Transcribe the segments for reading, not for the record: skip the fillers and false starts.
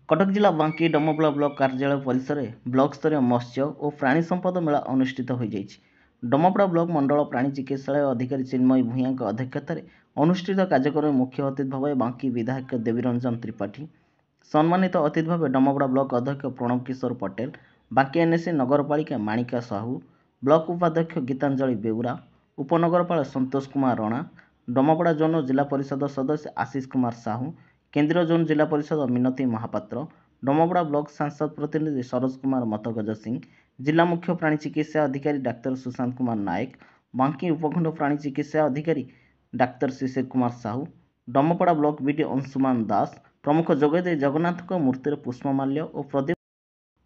कटक जिला बांकी डमपला ब्लॉक कार्यालय परिसर में ब्लॉक स्तरीय मत्स्य और प्राणी संपद मेला अनुष्ठित हो डमपड़ा ब्लॉक मंडल प्राणी चिकित्सालय अधिकारी चिन्मयी भूया अध्यक्षतार अनुष्ठित कार्यक्रम में मुख्य अतिथि भाव बांकी विधायक देवीरंजन त्रिपाठी, सम्मानित अतिथि भाव डमपड़ा ब्लॉक अध्यक्ष प्रणव किशोर पटेल, बांकी एनएसी नगरपालिका माणिका साहू, ब्लॉक उपाध्यक्ष गीतांजलि बेउरा, उपनगरपाल संतोष कुमार रणा, डमपड़ा जोन जिला परिषद सदस्य आशीष कुमार साहू, केन्द्रीय जोन जिला परिषद मिनती महापात्र, डमपड़ा ब्लॉक सांसद प्रतिनिधि सरोज कुमार मतगज सिंह, जिला मुख्य प्राणी चिकित्सा अधिकारी डाक्तर सुशांत कुमार नायक, बांकी उपखंड प्राणी चिकित्सा अधिकारी doctor Shishir Kumar Sahu, डमपड़ा block BD Anshuman दास प्रमुख जोगदे जगन्नाथ मूर्तिर पुष्पमाल्य और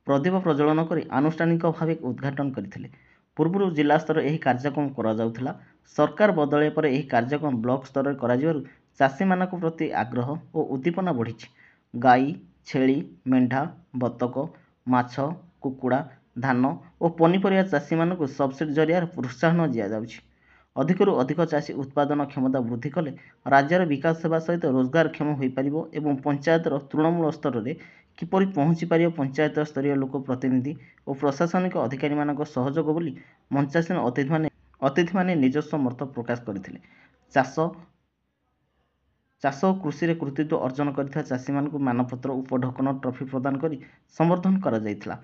प्रदीप प्रज्वलन कर आनुष्ठानिक भाव उद्घाटन करते। पूर्व जिला स्तर यह कार्यक्रम करा सरकार बदल पर यह कार्यक्रम ब्लॉक स्तर कर चाषी मान प्रति आग्रह और उद्दीपना बढ़ी। गाई, छेली, मेंढा, बतक, माछ, कुकुड़ा, धान और पनीपरिया चाषी मानक सब्सिडी जरिया प्रोत्साहन दि अधिकरू अधिक चाषी उत्पादन क्षमता वृद्धि कले राज्यर विकास सेवा सहित रोजगारक्षम हो पार और पंचायतर तृणमूल स्तर में किपरि पहुँची पार पंचायत स्तरीय लोक प्रतिनिधि और प्रशासनिक अधिकारी मान सहयोग बोली मंचासीन अतिथि माने निजस्व मत प्रकाश करथिले। चाष और कृषि कृतित्व अर्जन कर चाषी मान मानपत्र उपढकन ट्रफी प्रदान कर संवर्धन करा जायथिला।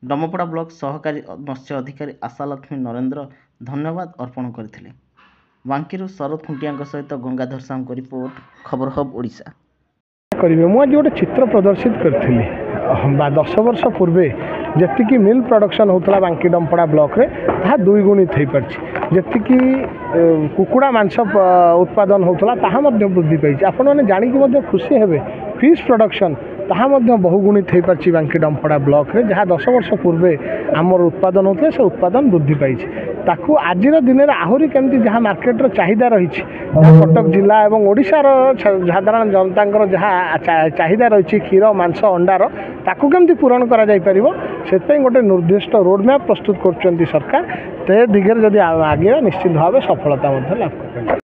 डमपड़ा ब्लॉक सहकारी मत्स्य अधिकारी आशालक्ष्मी नरेंद्र धन्यवाद अर्पण करथिले। बांकीरू शरद खुंटिया सहित गंगाधर साहू को रिपोर्ट, खबर हब ओडिशा। करेंगे मुझे गोटे चित्र प्रदर्शित करी 10 वर्ष पूर्वे जी मिल प्रोडक्शन होता बांकी डमपड़ा ब्लॉक रे ता 2 गुणित हो पार्टी जी कुकुड़ा मांस उत्पादन होता वृद्धि पाई। आपण मैंने जाणिकी खुशी हेबे फिश प्रोडक्शन ताहा बहुगुणित हो पार्टी बांकी डमपड़ा ब्लॉक रे जहाँ 10 वर्ष पूर्वे आमर उत्पादन होता से उत्पादन वृद्धि पाई। ताकू आज दिन में आहरी केमती जहाँ मार्केटर चाहिदा रही कटक जिला और ओडिशार साधारण जनता जहाँ चाहिदा रही क्षीर मांस अंडार ताकू केमती पूरण करा जाई परिबो से गोटे निर्दिष्ट रोडमैप प्रस्तुत कर सरकार ते दिगरे जदि आगे निश्चित भाव सफलता लाभ कर।